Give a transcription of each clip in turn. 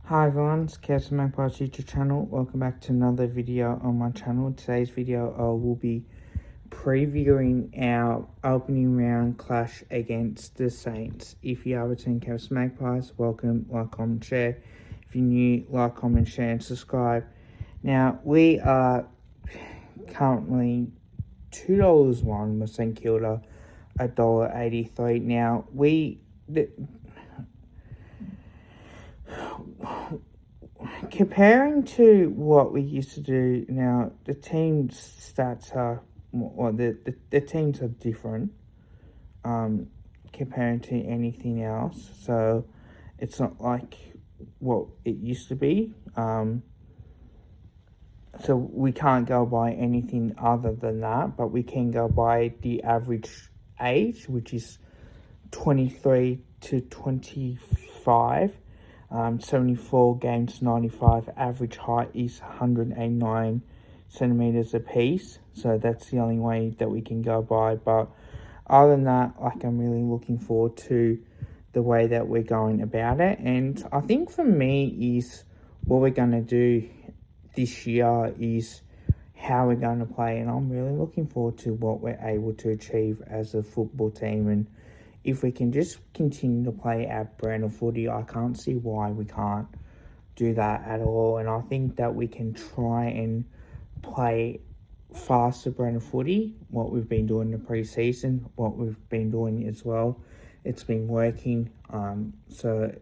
Hi everyone, it's Magpie's YouTube channel. Welcome back to another video on my channel. Today's video I will be previewing our opening round clash against the Saints. If you are returning Magpies, welcome, like, comment, share. If you're new, like, comment, share and subscribe. Now, we are currently $2.01 with StKilda, $1.83. Now, comparing to what we used to do now, the team's stats are, well, the teams are different comparing to anything else. So it's not like what it used to be. So we can't go by anything other than that, but we can go by the average age, which is 23 to 25. 74 games, 95. Average height is 189 centimeters apiece. So that's the only way that we can go by. But other than that, I'm really looking forward to the way that we're going about it. And I think for me is what we're going to do this year is how we're going to play. And I'm really looking forward to what we're able to achieve as a football team. And if we can just continue to play our brand of footy, I can't see why we can't do that at all. And I think that we can try and play faster brand of footy, what we've been doing in the pre-season, what we've been doing as well. It's been working. So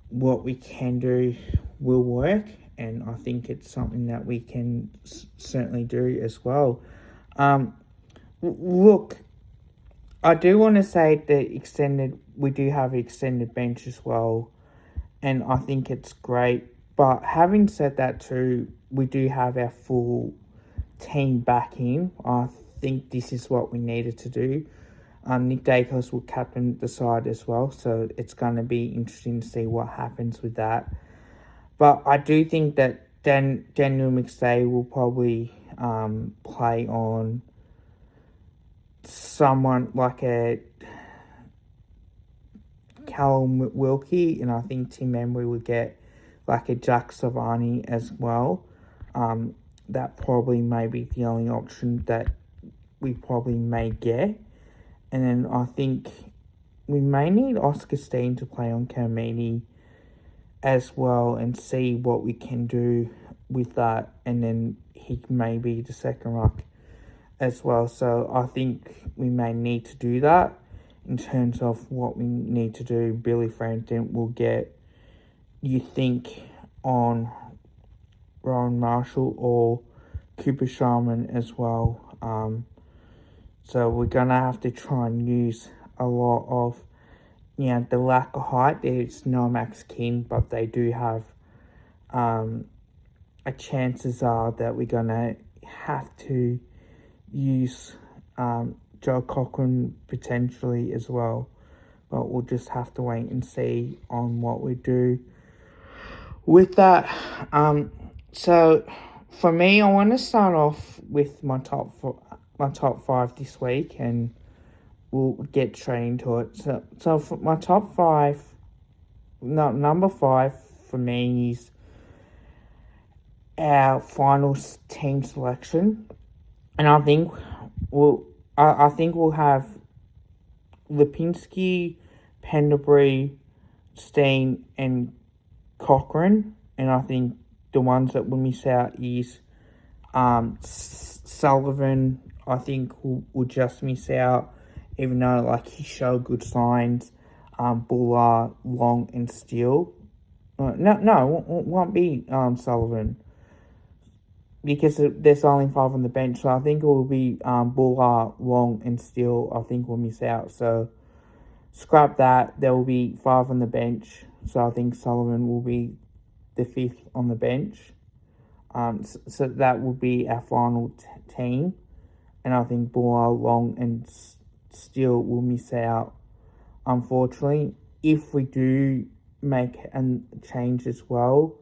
what we can do will work. And I think it's something that we can certainly do as well. Look, I do want to say that we do have an extended bench as well, and I think it's great. But having said that too, we do have our full team backing. I think this is what we needed to do. Nick Dacos will captain the side as well, so it's going to be interesting to see what happens with that. But I do think that Daniel McStay will probably play on someone like a Callum Wilkie, and I think Tim Embry would get like a Jack Savani as well. That probably may be the only option that we probably may get. And then I think we may need Oscar Steen to play on Kamini as well and see what we can do with that. And then he may be the second ruck as well. So I think we may need to do that in terms of what we need to do. Billy Frampton will get, you think, on Ryan Marshall or Cooper Sharman as well. So we're going to have to try and use a lot of, the lack of height. There's no Max King, but they do have chances are that we're going to have to use Joe Cochran potentially as well, but we'll just have to wait and see on what we do with that. So for me, I want to start off with my top five this week, and we'll get straight into it. So for my top five, number 5 for me is our final team selection. And I think we'll have Lipinski, Pendlebury, Steen, and Cochran. And I think the ones that will miss out is Sullivan. I think will just miss out, even though he showed good signs. Buller, Long, and Steele. No, it won't be Sullivan, because there's only 5 on the bench. So I think it will be Buller, Long, and Steele. I think we'll miss out. So scrap that. There will be 5 on the bench. So I think Sullivan will be the 5th on the bench. So that will be our final team. And I think Buller, Long, and Steele will miss out, unfortunately. If we do make a change as well,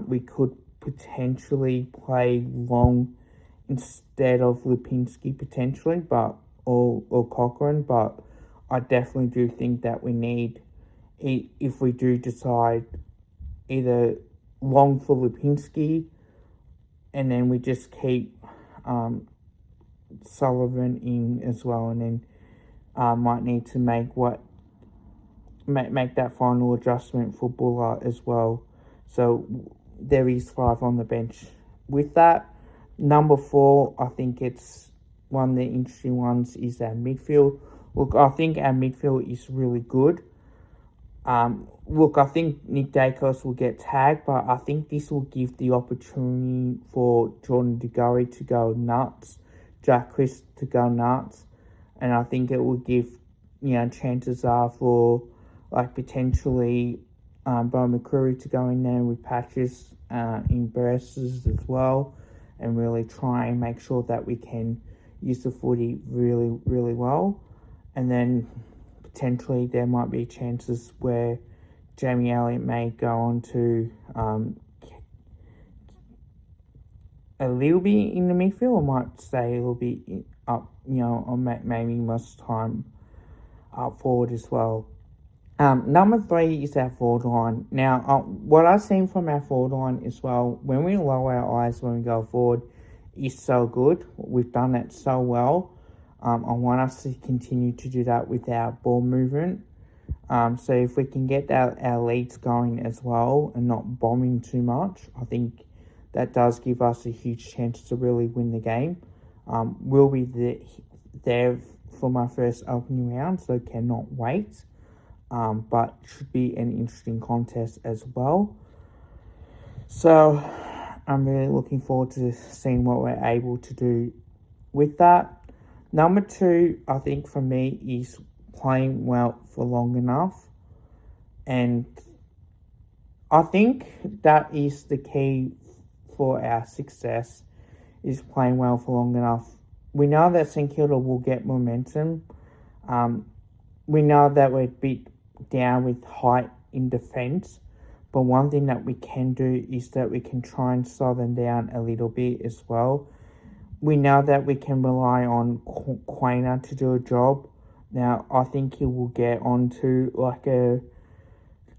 we could potentially play Long instead of Lipinski potentially, or Cochran. But I definitely do think that we need, if we do decide either long for Lipinski, and then we just keep Sullivan in as well, and then might need to make that final adjustment for Buller as well. So there is 5 on the bench. With that, number 4, I think it's one of the interesting ones is our midfield. Look, I think our midfield is really good. Look, I think Nick Dacos will get tagged, but I think this will give the opportunity for Jordan De Goey to go nuts, Jack Chris to go nuts, and I think it will give, chances are for, potentially Bo McCreary to go in there with patches in bursts as well, and really try and make sure that we can use the footy really, really well. And then potentially there might be chances where Jamie Elliott may go on to a little bit in the midfield, or might stay a little bit up, or maybe most time up forward as well. Number 3 is our forward line. Now, what I've seen from our forward line as well, when we lower our eyes when we go forward, is so good. We've done it so well. I want us to continue to do that with our ball movement. So if we can get our leads going as well and not bombing too much, I think that does give us a huge chance to really win the game. We'll be there for my first opening round, so cannot wait. But should be an interesting contest as well. So I'm really looking forward to seeing what we're able to do with that. Number 2, I think for me, is playing well for long enough. And I think that is the key for our success, is playing well for long enough. We know that StKilda will get momentum. We know that we're a bit down with height in defence, but one thing that we can do is that we can try and slow them down a little bit as well. We know that we can rely on Quainer to do a job. Now, I think he will get onto like a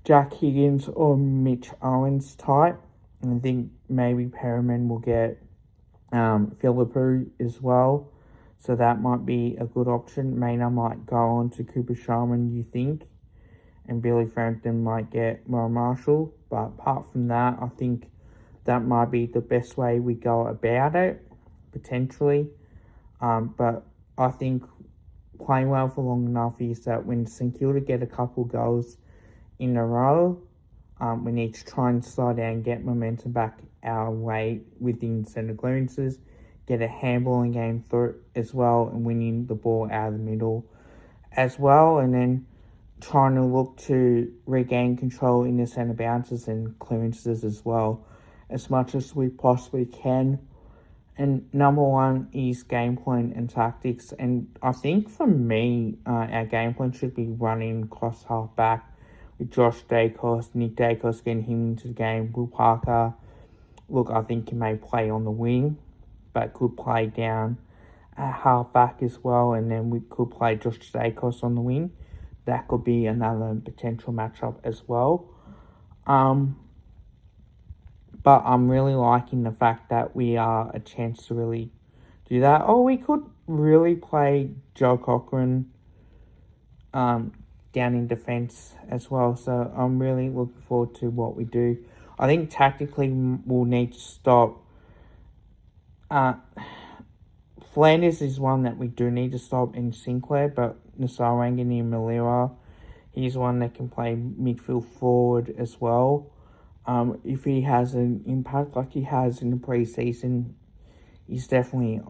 Jack Higgins or Mitch Owens type. And I think maybe Perriman will get Philippou as well. So that might be a good option. Maynard might go on to Cooper Sharman, you think. And Billy Frampton might get Mo Marshall. But apart from that, I think that might be the best way we go about it, potentially. But I think playing well for long enough is that when StKilda get a couple goals in a row, we need to try and slow down, get momentum back our way within centre clearances, get a handballing game through as well, and winning the ball out of the middle as well, and then trying to look to regain control in the centre bounces and clearances as well, as much as we possibly can. And number 1 is game plan and tactics. And I think for me, our game plan should be running across half back with Josh Dacos, Nick Dacos getting him into the game. Will Parker, look, I think he may play on the wing, but could play down at half back as well. And then we could play Josh Dacos on the wing. That could be another potential matchup as well. But I'm really liking the fact that we are a chance to really do that. Oh, we could really play Joe Cochran down in defence as well. So I'm really looking forward to what we do. I think tactically we'll need to stop. Flanders is one that we do need to stop in Sinclair, but Nasarangani and Malira, he's one that can play midfield forward as well. If he has an impact like he has in the pre-season, he's definitely,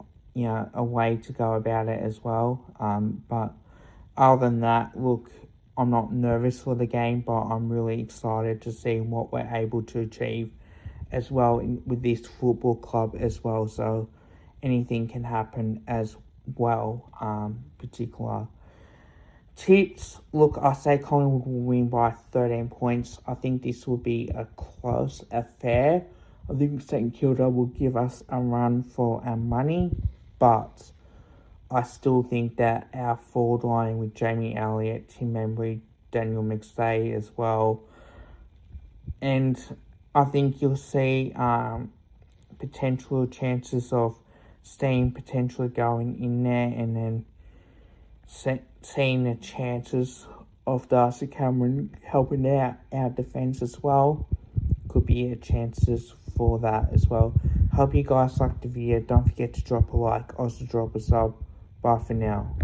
a way to go about it as well. But other than that, look, I'm not nervous for the game, but I'm really excited to see what we're able to achieve as well with this football club as well. So anything can happen as well, particular tips. Look, I say Collingwood will win by 13 points. I think this will be a close affair. I think StKilda will give us a run for our money, but I still think that our forward line with Jamie Elliott, Tim Membry, Daniel McStay as well, And I think you'll see potential chances of Steam potentially going in there, and then seeing the chances of Darcy Cameron helping out our defence as well. Could be a chances for that as well. Hope you guys liked the video. Don't forget to drop a like, also drop a sub. Bye for now.